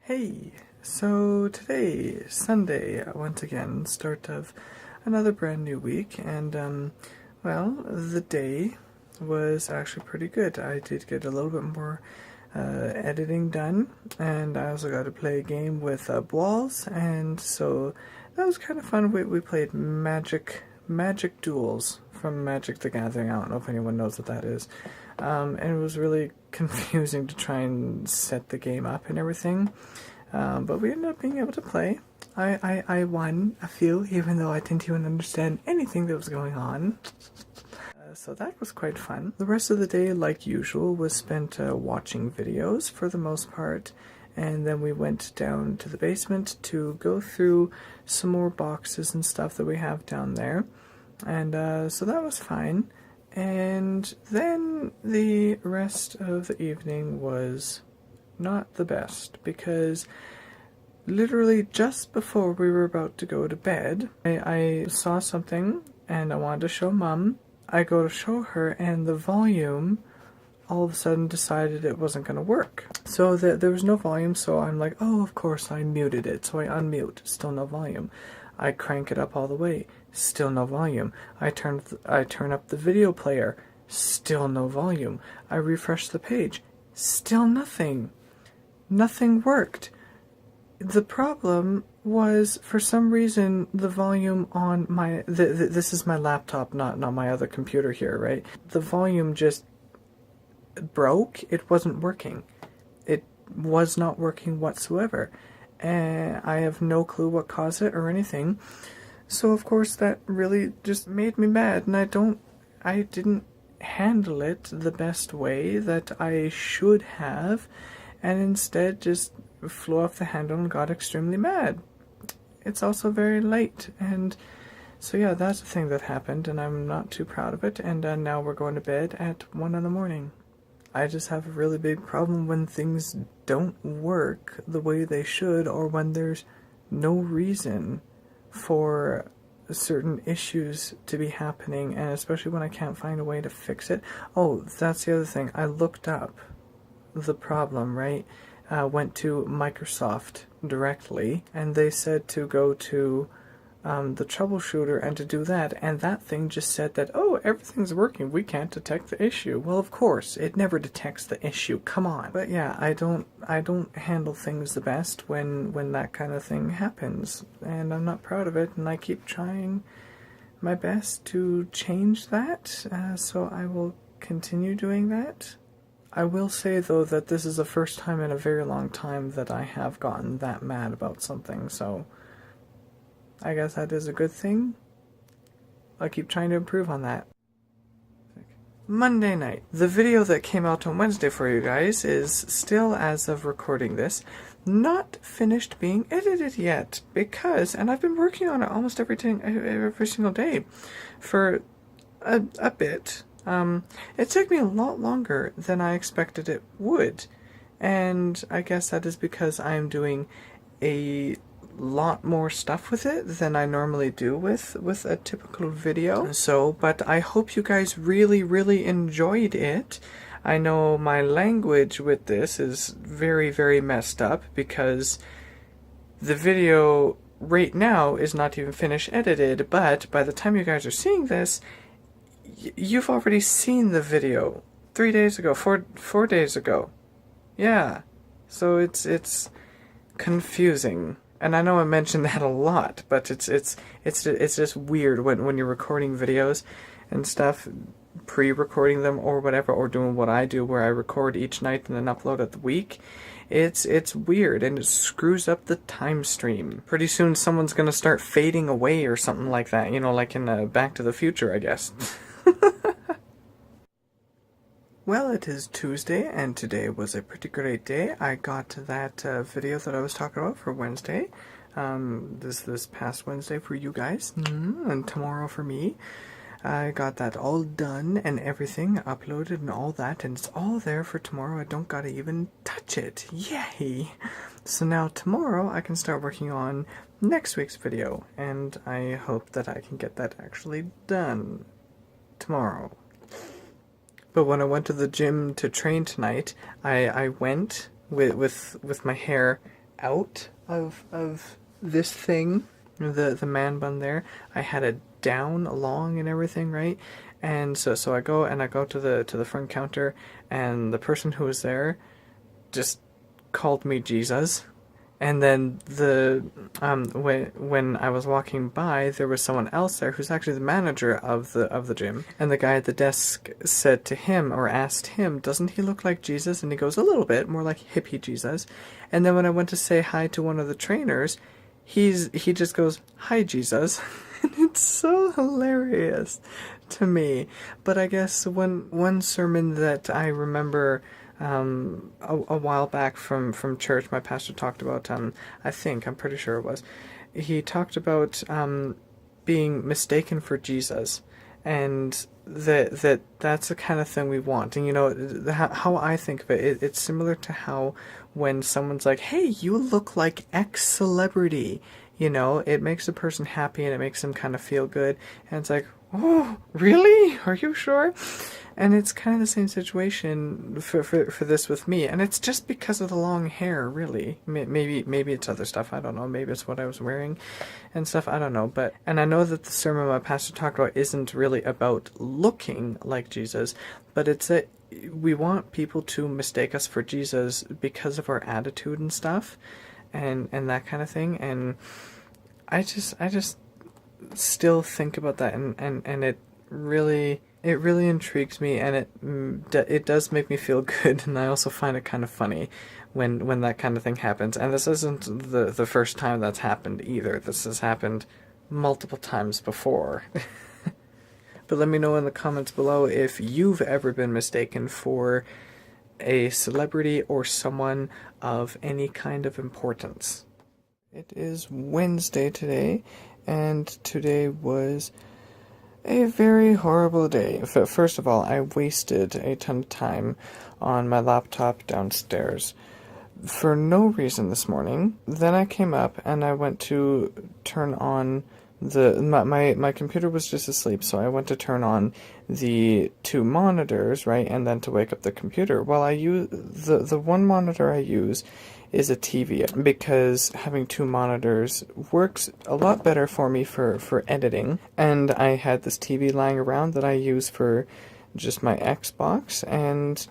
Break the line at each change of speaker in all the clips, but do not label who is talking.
Hey, so today, Sunday, once again, start of another brand new week, and well, the day was actually pretty good. I did get a little bit more editing done, and I also got to play a game with balls, and so that was kind of fun. We played Magic Duels from Magic the Gathering. I don't know if anyone knows what that is. And it was really confusing to try and set the game up and everything. But we ended up being able to play. I won a few, even though I didn't even understand anything that was going on. So that was quite fun. The rest of the day, like usual, was spent watching videos for the most part. And then we went down to the basement to go through some more boxes and stuff that we have down there. And so that was fine. And then the rest of the evening was not the best, because literally just before we were about to go to bed, I saw something and I wanted to show Mum. I go to show her and the volume all of a sudden decided it wasn't going to work. So there was no volume, so I'm like, oh, of course I muted it. So I unmute, still no volume. I crank it up all the way, still no volume. I turn up the video player, still no volume. I refresh the page, still nothing. Nothing worked. The problem was, for some reason, the volume on my this is my laptop, not my other computer here, right? The volume just broke. It wasn't working. It was not working whatsoever. And I have no clue what caused it or anything. So of course that really just made me mad, and I didn't handle it the best way that I should have, and instead just flew off the handle and got extremely mad. It's also very late, and so yeah, that's the thing that happened, and I'm not too proud of it, and now we're going to bed at 1 in the morning. I just have a really big problem when things don't work the way they should, or when there's no reason for certain issues to be happening, and especially when I can't find a way to fix it. Oh, that's the other thing. I looked up the problem, right? Went to Microsoft directly, and they said to go to the troubleshooter and to do that, and that thing just said that, oh, everything's working, we can't detect the issue. Well, of course, it never detects the issue, come on. But yeah, I don't handle things the best when that kind of thing happens, and I'm not proud of it, and I keep trying my best to change that, so I will continue doing that. I will say, though, that this is the first time in a very long time that I have gotten that mad about something, so I guess that is a good thing. I'll keep trying to improve on that. Monday night. The video that came out on Wednesday for you guys is still, as of recording this, not finished being edited yet, because, and I've been working on it almost every single day for a bit. It took me a lot longer than I expected it would, and I guess that is because I'm doing a lot more stuff with it than I normally do with a typical video. So, but I hope you guys really enjoyed it. I know my language with this is very messed up, because the video right now is not even finished edited, but by the time you guys are seeing this, you've already seen the video 3 days ago, four days ago. Yeah, so it's confusing. And I know I mentioned that a lot, but it's just weird when you're recording videos and stuff, pre-recording them or whatever, or doing what I do where I record each night and then upload it the week. It's weird, and it screws up the time stream. Pretty soon someone's gonna start fading away or something like that, you know, like in Back to the Future, I guess. Well, it is Tuesday, and today was a pretty great day. I got that video that I was talking about for Wednesday, this past Wednesday for you guys, and tomorrow for me. I got that all done and everything, uploaded and all that, and it's all there for tomorrow. I don't gotta even touch it. Yay! So now tomorrow I can start working on next week's video, and I hope that I can get that actually done tomorrow. But when I went to the gym to train tonight, I went with my hair out of this thing, the man bun there. I had it down long and everything, right? And so I go to the front counter, and the person who was there just called me Jesus. And then when I was walking by, there was someone else there who's actually the manager of the gym. And the guy at the desk said to him, or asked him, "Doesn't he look like Jesus?" And he goes, "A little bit, more like hippie Jesus." And then when I went to say hi to one of the trainers, he just goes, "Hi, Jesus." And it's so hilarious to me. But I guess one sermon that I remember a while back from church, my pastor talked about, I'm pretty sure it was, he talked about being mistaken for Jesus, and that's the kind of thing we want. And how I think of it, it's similar to how when someone's like, "Hey, you look like X celebrity," it makes a person happy and it makes them kind of feel good, and it's like, "Oh, really? Are you sure?" And it's kind of the same situation for this with me. And it's just because of the long hair, really. Maybe it's other stuff, I don't know. Maybe it's what I was wearing and stuff, I don't know. And I know that the sermon my pastor talked about isn't really about looking like Jesus, but it's that we want people to mistake us for Jesus because of our attitude and stuff, and that kind of thing. And I just still think about that, and it really intrigues me, and it does make me feel good. And I also find it kind of funny when that kind of thing happens. And this isn't the first time that's happened either. This has happened multiple times before. But let me know in the comments below if you've ever been mistaken for a celebrity or someone of any kind of importance. It is Wednesday today, and today was a very horrible day. First of all, I wasted a ton of time on my laptop downstairs for no reason this morning. Then I came up and I went to turn on my computer was just asleep, so I went to turn on the two monitors, right, and then to wake up the computer. Well, I use the one monitor I use is a TV, because having two monitors works a lot better for me for editing. And I had this TV lying around that I use for just my Xbox, and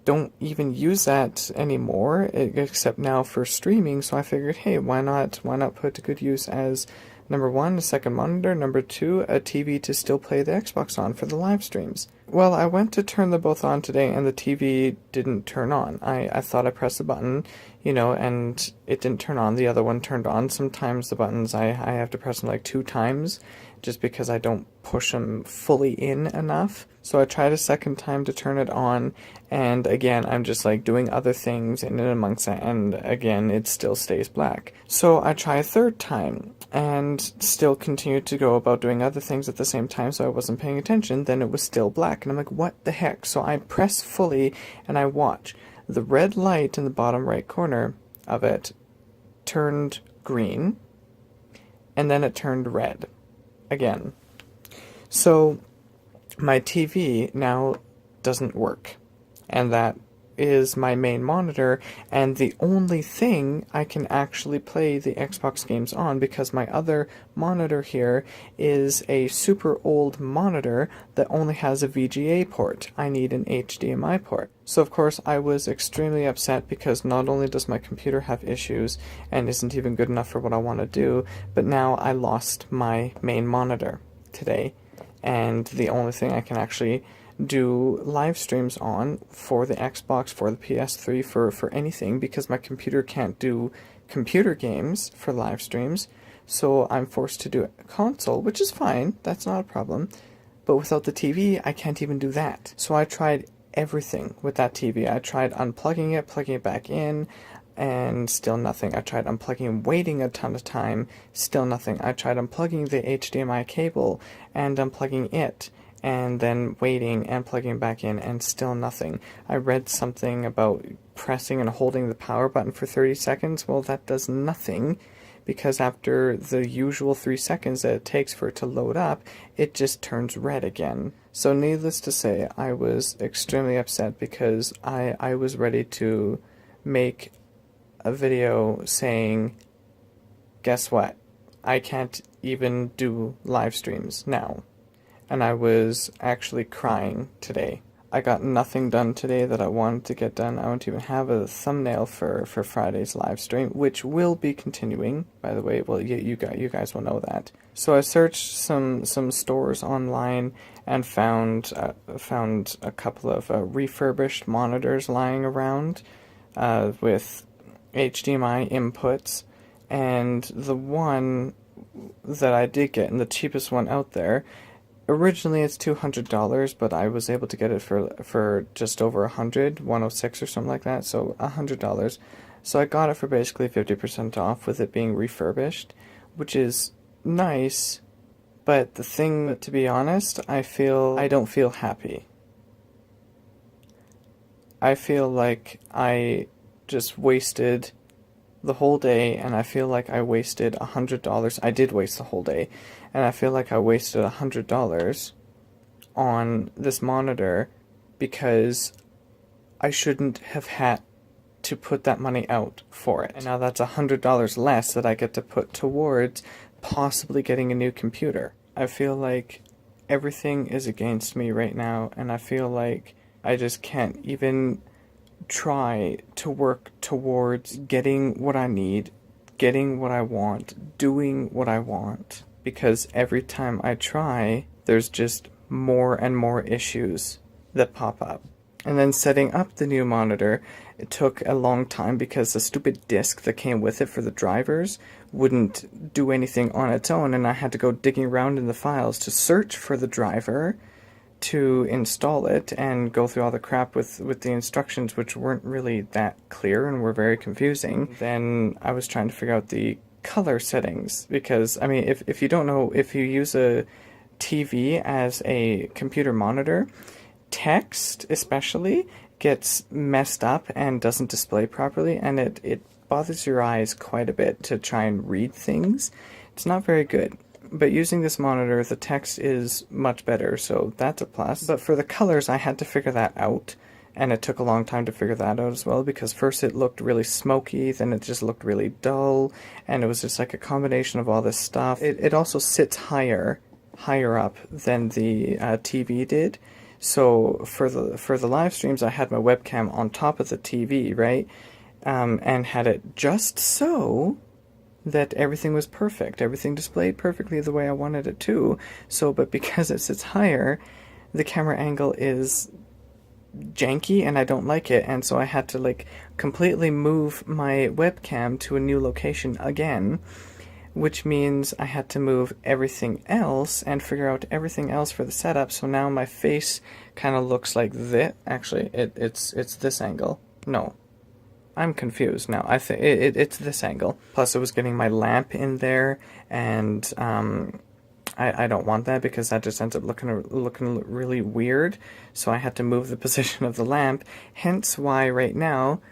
don't even use that anymore, except now for streaming. So I figured, hey, why not put to good use as number one, a second monitor, number two, a TV to still play the Xbox on for the live streams. Well, I went to turn them both on today, and the TV didn't turn on. I thought I pressed the button, and it didn't turn on. The other one turned on. Sometimes the buttons, I have to press them like 2 times, just because I don't push them fully in enough. So I tried a second time to turn it on, and again, I'm just like doing other things in and amongst it, and again, it still stays black. So I try a third time, and still continued to go about doing other things at the same time, so I wasn't paying attention. Then it was still black, and I'm like, what the heck? So I press fully, and I watch. The red light in the bottom right corner of it turned green, and then it turned red again. So my TV now doesn't work, and that is my main monitor, and the only thing I can actually play the Xbox games on, because my other monitor here is a super old monitor that only has a VGA port. I need an HDMI port. So of course I was extremely upset, because not only does my computer have issues and isn't even good enough for what I want to do, but now I lost my main monitor today, and the only thing I can actually do live streams on for the Xbox, for the PS3, for anything, because my computer can't do computer games for live streams, so I'm forced to do a console, which is fine, that's not a problem, but without the TV, I can't even do that. So I tried everything with that TV. I tried unplugging it, plugging it back in, and still nothing. I tried unplugging and waiting a ton of time, still nothing. I tried unplugging the HDMI cable and unplugging it, and then waiting and plugging back in, and still nothing. I read something about pressing and holding the power button for 30 seconds. Well, that does nothing, because after the usual 3 seconds that it takes for it to load up, it just turns red again. So needless to say, I was extremely upset, because I was ready to make a video saying, guess what? I can't even do live streams now. And I was actually crying today. I got nothing done today that I wanted to get done. I don't even have a thumbnail for Friday's live stream, which will be continuing, by the way. Well, you guys will know that. So I searched some stores online and found a couple of refurbished monitors lying around with HDMI inputs, and the one that I did get, and the cheapest one out there, originally it's $200, but I was able to get it for just over $106 or something like that, so $100. So I got it for basically 50% off with it being refurbished, which is nice, but the thing, to be honest, I don't feel happy. I feel like I just wasted the whole day, and I feel like I wasted $100. I did waste the whole day, and I feel like I wasted $100 on this monitor because I shouldn't have had to put that money out for it. And now that's $100 less that I get to put towards possibly getting a new computer. I feel like everything is against me right now, and I feel like I just can't even try to work towards getting what I need, getting what I want, doing what I want, because every time I try, there's just more and more issues that pop up. And then setting up the new monitor, it took a long time because the stupid disc that came with it for the drivers wouldn't do anything on its own, and I had to go digging around in the files to search for the driver to install it and go through all the crap with the instructions, which weren't really that clear and were very confusing. Then I was trying to figure out the color settings, because, I mean, if you don't know, if you use a TV as a computer monitor, text especially gets messed up and doesn't display properly, and it bothers your eyes quite a bit to try and read things. It's not very good. But using this monitor, the text is much better, so that's a plus. But for the colors, I had to figure that out, and it took a long time to figure that out as well, because first it looked really smoky, then it just looked really dull, and it was just like a combination of all this stuff. It also sits higher up than the TV did, so for the live streams, I had my webcam on top of the TV, right, and had it just so that everything was perfect. Everything displayed perfectly the way I wanted it to. So, but because it sits higher, the camera angle is janky and I don't like it, and so I had to like completely move my webcam to a new location again, which means I had to move everything else and figure out everything else for the setup. So now my face kind of looks like this. Actually, it's this angle. No. I'm confused now. I think it's this angle. Plus, it was getting my lamp in there, and I don't want that because that just ends up looking really weird. So I had to move the position of the lamp. Hence why right now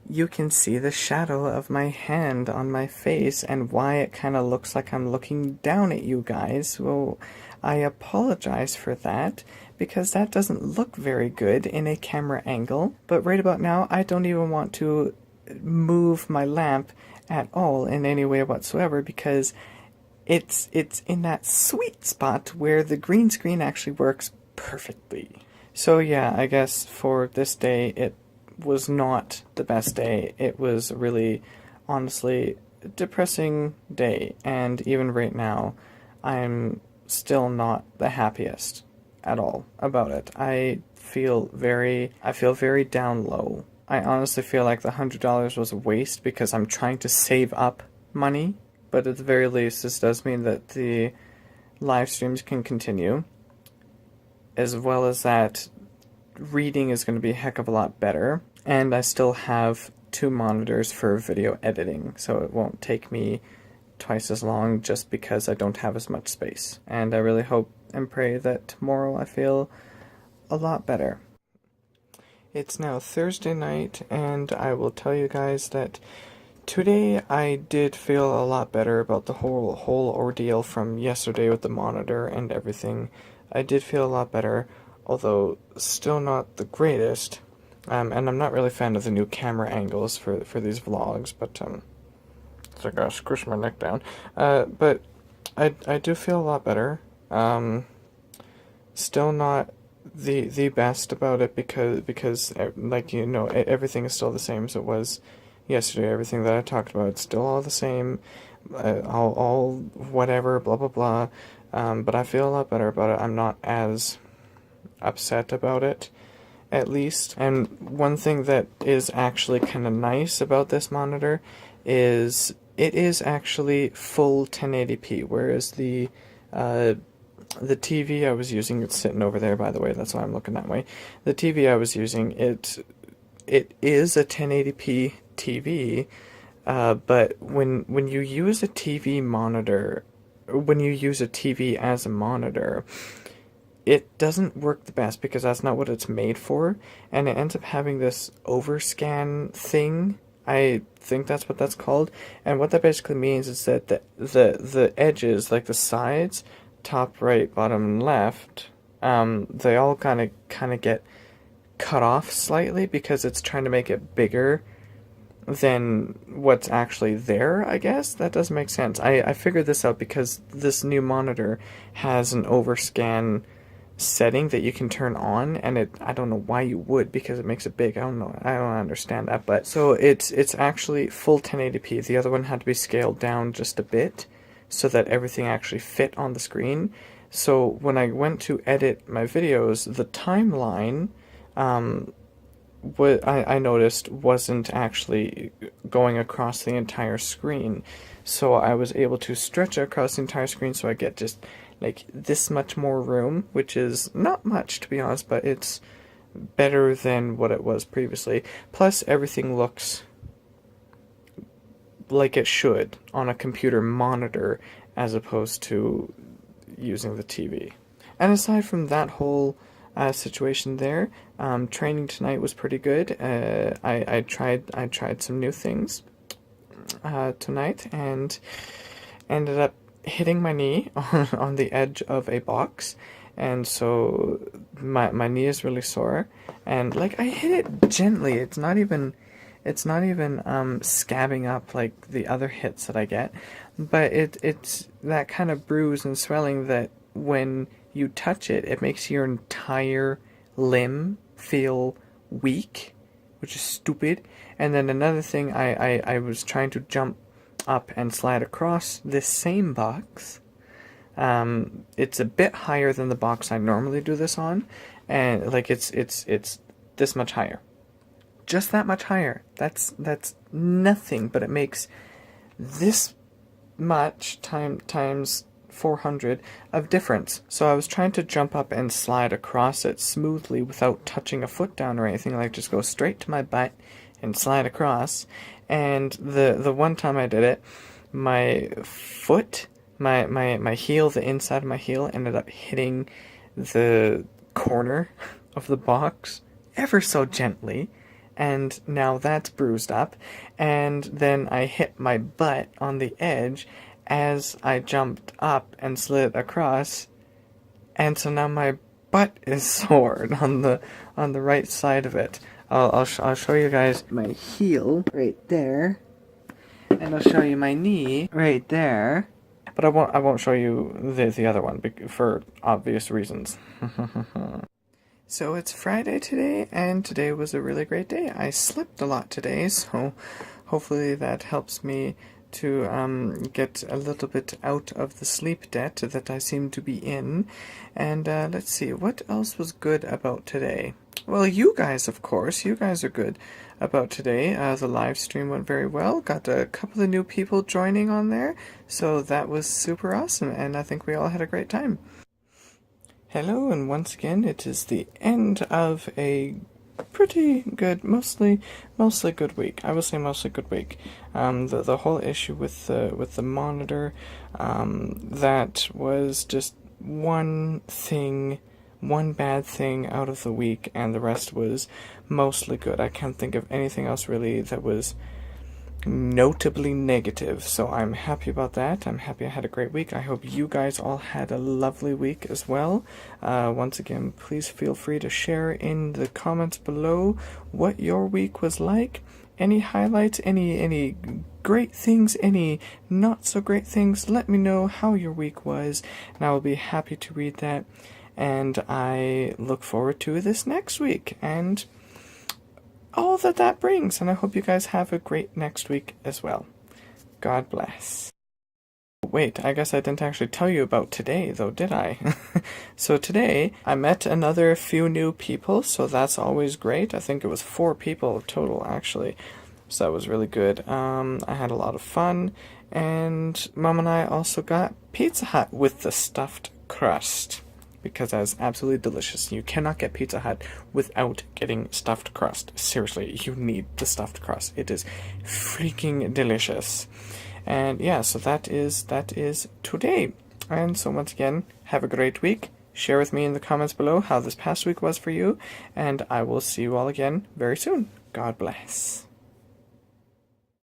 you can see the shadow of my hand on my face, and why it kind of looks like I'm looking down at you guys. Well, I apologize for that, because that doesn't look very good in a camera angle. But right about now, I don't even want to move my lamp at all in any way whatsoever, because it's in that sweet spot where the green screen actually works perfectly. So yeah, I guess for this day, it was not the best day. It was really, honestly, a depressing day, and even right now, I'm still not the happiest at all about it. I feel very down low. I honestly feel like the $100 was a waste because I'm trying to save up money, but at the very least this does mean that the live streams can continue, as well as that reading is going to be a heck of a lot better, and I still have 2 monitors for video editing, so it won't take me twice as long just because I don't have as much space. And I really hope and pray that tomorrow I feel a lot better. It's now Thursday night, and I will tell you guys that today I did feel a lot better about the whole ordeal from yesterday with the monitor and everything. I did feel a lot better, although still not the greatest. And I'm not really a fan of the new camera angles for these vlogs, but so I gotta squish my neck down. But I do feel a lot better. Still not the best about it because like, you know, everything is still the same as it was yesterday. Everything that I talked about, it's still all the same. All whatever, blah blah blah. But I feel a lot better about it. I'm not as upset about it, at least. And one thing that is actually kind of nice about this monitor is it is actually full 1080p, whereas the TV I was using, it's sitting over there, by the way, that's why I'm looking that way. The TV I was using, it is a 1080p TV, but when you use a TV monitor, when you use a TV as a monitor, it doesn't work the best because that's not what it's made for, and it ends up having this overscan thing. I think that's what that's called, and what that basically means is that the edges, like the sides, top, right, bottom, left, they all kind of get cut off slightly because it's trying to make it bigger than what's actually there, I guess. That doesn't make sense. I figured this out because this new monitor has an overscan setting that you can turn on, and I don't know why you would, because it makes it big. I don't understand that. But so it's actually full 1080p. The other one had to be scaled down just a bit so that everything actually fit on the screen. So when I went to edit my videos, the timeline I noticed wasn't actually going across the entire screen. So I was able to stretch it across the entire screen so I get just like this much more room, which is not much, to be honest, but it's better than what it was previously. Plus everything looks like it should on a computer monitor as opposed to using the TV. And aside from that whole situation there, training tonight was pretty good. I tried some new things tonight and ended up hitting my knee on the edge of a box, and so my knee is really sore, and like I hit it gently. It's not even scabbing up like the other hits that I get, but it's that kind of bruise and swelling that when you touch it, it makes your entire limb feel weak, which is stupid. And then another thing, I was trying to jump up and slide across this same box. It's a bit higher than the box I normally do this on, and like it's this much higher. Just that much higher. That's nothing, but it makes this much times 400 of difference. So I was trying to jump up and slide across it smoothly without touching a foot down or anything, like just go straight to my butt and slide across. And the one time I did it, my foot, my heel, the inside of my heel ended up hitting the corner of the box ever so gently, and now that's bruised up. And then I hit my butt on the edge as I jumped up and slid across, and so now my butt is sore on the right side of it. I'll show you guys my heel right there, and I'll show you my knee right there, but I won't show you the other one for obvious reasons. So it's Friday today, and today was a really great day. I slept a lot today, so hopefully that helps me to get a little bit out of the sleep debt that I seem to be in. And let's see, what else was good about today? Well, you guys, of course. You guys are good about today. The live stream went very well. Got a couple of new people joining on there, so that was super awesome, and I think we all had a great time. Hello, and once again, it is the end of a pretty good, mostly good week. I would say mostly good week. The whole issue with the monitor, that was just one bad thing out of the week, and the rest was mostly good. I can't think of anything else really that was notably negative, so I'm happy about that. I'm happy I had a great week. I hope you guys all had a lovely week as well. Once again, please feel free to share in the comments below what your week was like. Any highlights, any great things, any not so great things. Let me know how your week was, and I will be happy to read that. And I look forward to this next week and all that brings, and I hope you guys have a great next week as well. God bless. Wait, I guess I didn't actually tell you about today, though, did I? So today, I met another few new people, so that's always great. I think it was 4 people total, actually, so that was really good. I had a lot of fun, and Mom and I also got Pizza Hut with the stuffed crust, because that is absolutely delicious. You cannot get Pizza Hut without getting stuffed crust. Seriously, you need the stuffed crust. It is freaking delicious. And yeah, so that is today. And so once again, have a great week. Share with me in the comments below how this past week was for you, and I will see you all again very soon. God bless.